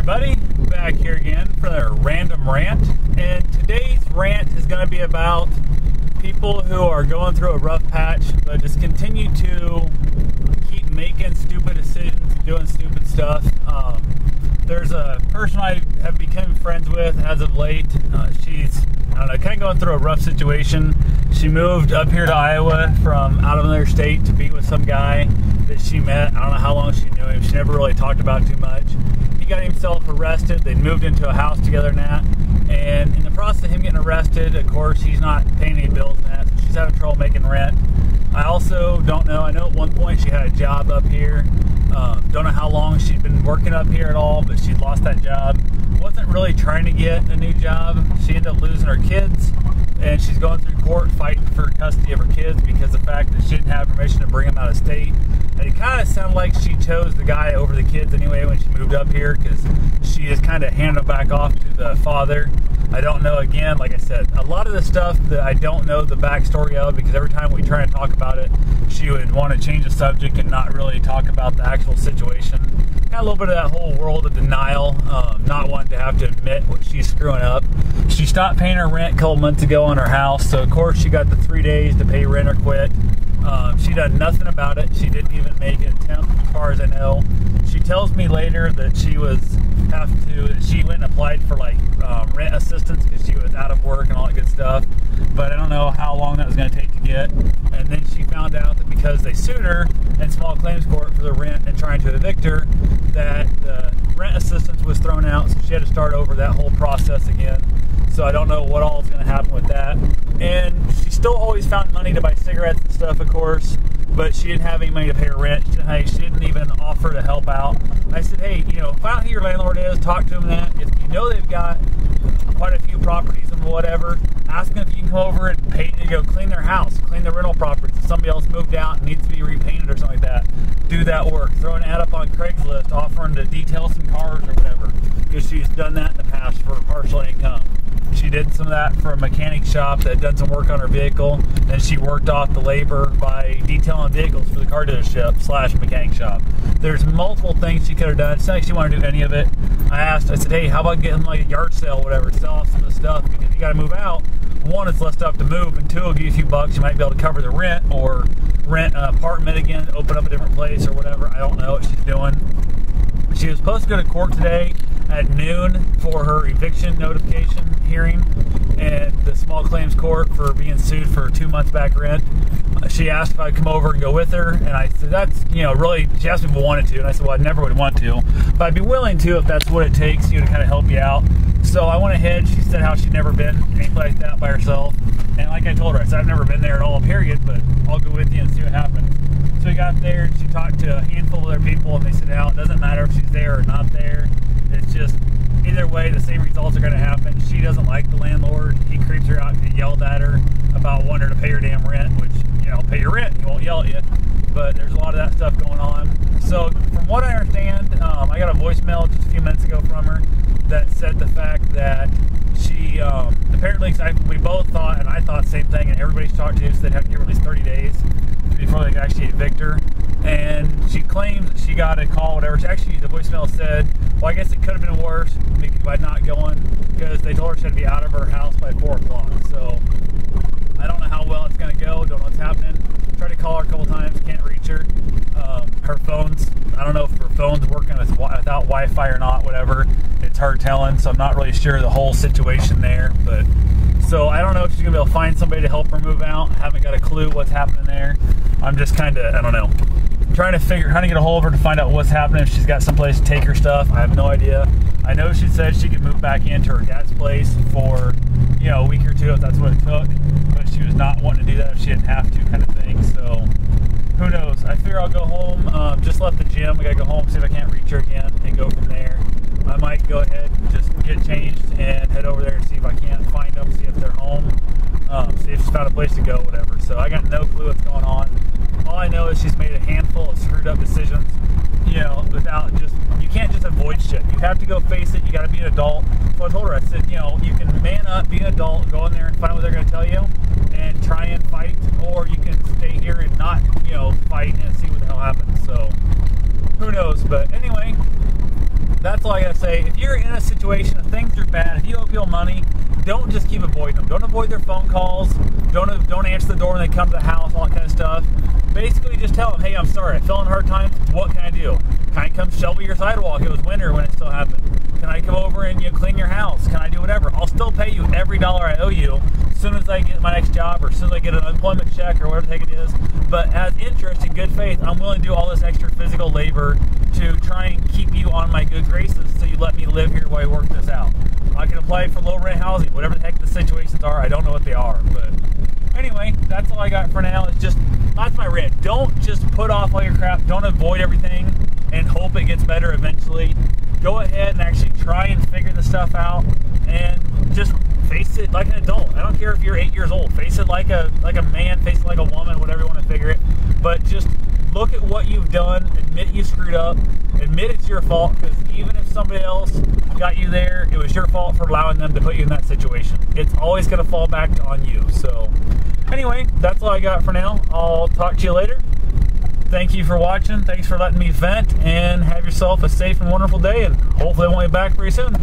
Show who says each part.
Speaker 1: everybody, back here again for a random rant, and today's rant is going to be about people who are going through a rough patch but just continue to keep making stupid decisions and doing stupid stuff. There's a person I have become friends with as of late. She's, I don't know, kind of going through a rough situation. She moved up here to Iowa from out of another state to be with some guy that she met. I don't know how long she knew him. She never really talked about too much. He got himself arrested. They moved into a house together now. And in the process of him getting arrested, of course, he's not paying any bills and that, so she's having trouble making rent. I also don't know. I know at one point she had a job up here. Don't know how long she'd been working up here at all, but she'd lost that job. Wasn't really trying to get a new job. She ended up losing her kids, and she's going through court fighting for custody of her kids because of the fact that she didn't have permission to bring them out of state. And it kind of sounded like she chose the guy over the kids anyway when she moved up here, because she just kind of handed them back off to the father. I don't know, again, like I said, a lot of the stuff that I don't know the backstory of, because every time we try and talk about it, she would want to change the subject and not really talk about the actual situation. Got a little bit of that whole world of denial, not wanting to have to admit what she's screwing up. She stopped paying her rent a couple months ago on her house, so of course she got the 3 days to pay rent or quit. She done nothing about it. She didn't even make an attempt, as far as I know. She tells me later that she went and applied for like rent assistance because she was out of work and all that good stuff. But I don't know how long that was going to take to get. And then she found out that because they sued her in small claims court for the rent and trying to evict her, that the rent assistance was thrown out, so she had to start over that whole process again. So I don't know what all is going to happen with that. And she still always found money to buy cigarettes and stuff, of course, but she didn't have any money to pay her rent. She didn't even offer to help out. I said, hey, you know, find out who your landlord is, talk to them that. If you know they've got quite a few properties and whatever, ask them if you can come over and pay, clean their house, clean the rental properties. If somebody else moved out and needs to be repainted or something like that, do that work. Throw an ad up on Craigslist offering to detail some cars or whatever, because she's done that in the past for partial income. She did some of that for a mechanic shop that had done some work on her vehicle, and she worked off the labor by detailing vehicles for the car dealership / mechanic shop. There's multiple things she could have done. It's not like she wanted to do any of it. I said, hey, how about getting like a yard sale or whatever, sell off some of the stuff, because you got to move out. One, it's less stuff to move, and two, it'll give you a few bucks. You might be able to cover the rent or rent an apartment again, open up a different place or whatever. I don't know what she's doing. She was supposed to go to court today at noon for her eviction notification hearing and the small claims court for being sued for 2 months back rent. She asked if I'd come over and go with her, and I said, that's, really, she asked me if I wanted to, and I said, well, I never would want to, but I'd be willing to if that's what it takes, to kind of help you out. So I went ahead. She said how she'd never been anyplace like that by herself, and like I told her, I said, I've never been there at all, period, but I'll go with you and see what happens. So we got there, and she talked to a handful of other people, and they said, it doesn't matter if she's there or not there. It's just, either way, the same results are going to happen. She doesn't like the landlord. He creeps her out and yelled at her about wanting her to pay her damn rent, which, pay your rent. He won't yell at you. But there's a lot of that stuff going on. So from what I understand, I got a voicemail just a few minutes ago from her that said the fact that she, apparently, we both thought, and I thought the same thing, and everybody she talked to said they had to give her at least 30 days before they could actually evict her. And she claims that she got a call, whatever. Actually, the voicemail said, well, I guess it could have been worse by not going, because they told her she had to be out of her house by 4 o'clock. So I don't know how well it's going to go. Don't know what's happening. Tried to call her a couple times, can't reach her. Her phone's, I don't know if her phone's working without Wi-Fi or not, whatever. It's hard telling, so I'm not really sure the whole situation there. But so I don't know if she's going to be able to find somebody to help her move out. I haven't got a clue what's happening there. I'm just kind of, I don't know, trying to get a hold of her to find out what's happening, if she's got someplace to take her stuff. I have no idea. I know she said she could move back into her dad's place for, a week or two if that's what it took, but she was not wanting to do that if she didn't have to, kind of thing. So who knows? I figure I'll go home. Just left the gym. We gotta go home, see if I can't reach her again, and go from there. I might go ahead and just get changed and head over there and see if I can't find them, see if they're home, see if she's found a place to go, whatever. So I got no clue what's going on. All I know is she's made a handful of screwed up decisions, without you can't just avoid shit. You have to go face it. You got to be an adult. So I told her, I said, you can man up, be an adult, go in there and find out what they're going to tell you and try and fight, or you can stay here and not, fight and see what the hell happens. So who knows? But anyway, that's all I gotta say. If you're in a situation, if things are bad, if you owe people money, don't just keep avoiding them. Don't avoid their phone calls. Don't answer the door when they come to the house, all that kind of stuff. Basically, just tell them, hey, I'm sorry, I fell in hard times. What can I do? Can I come shovel your sidewalk? It was winter when it still happened. Can I come over and clean your house? Can I do whatever? I'll still pay you every dollar I owe you as soon as I get my next job or as soon as I get an unemployment check or whatever the heck it is. But as interest in good faith, I'm willing to do all this extra physical labor to try and keep you on my good graces so you let me live here while I work this out. I can apply for low rent housing, whatever the heck the situations are. I don't know what they are, but anyway, that's all I got for now. It's just, that's my rant. Don't just put off all your crap. Don't avoid everything and hope it gets better eventually. Go ahead and actually try and figure the stuff out and just face it like an adult. I don't care if you're 8 years old. Face it like a man, face it like a woman, whatever you want to figure it. But just look at what you've done, admit you screwed up, admit it's your fault, because even if somebody else got you there, it was your fault for allowing them to put you in that situation. It's always going to fall back on you. So anyway, that's all I got for now. I'll talk to you later. Thank you for watching. Thanks for letting me vent, and have yourself a safe and wonderful day, and hopefully I won't be back very soon.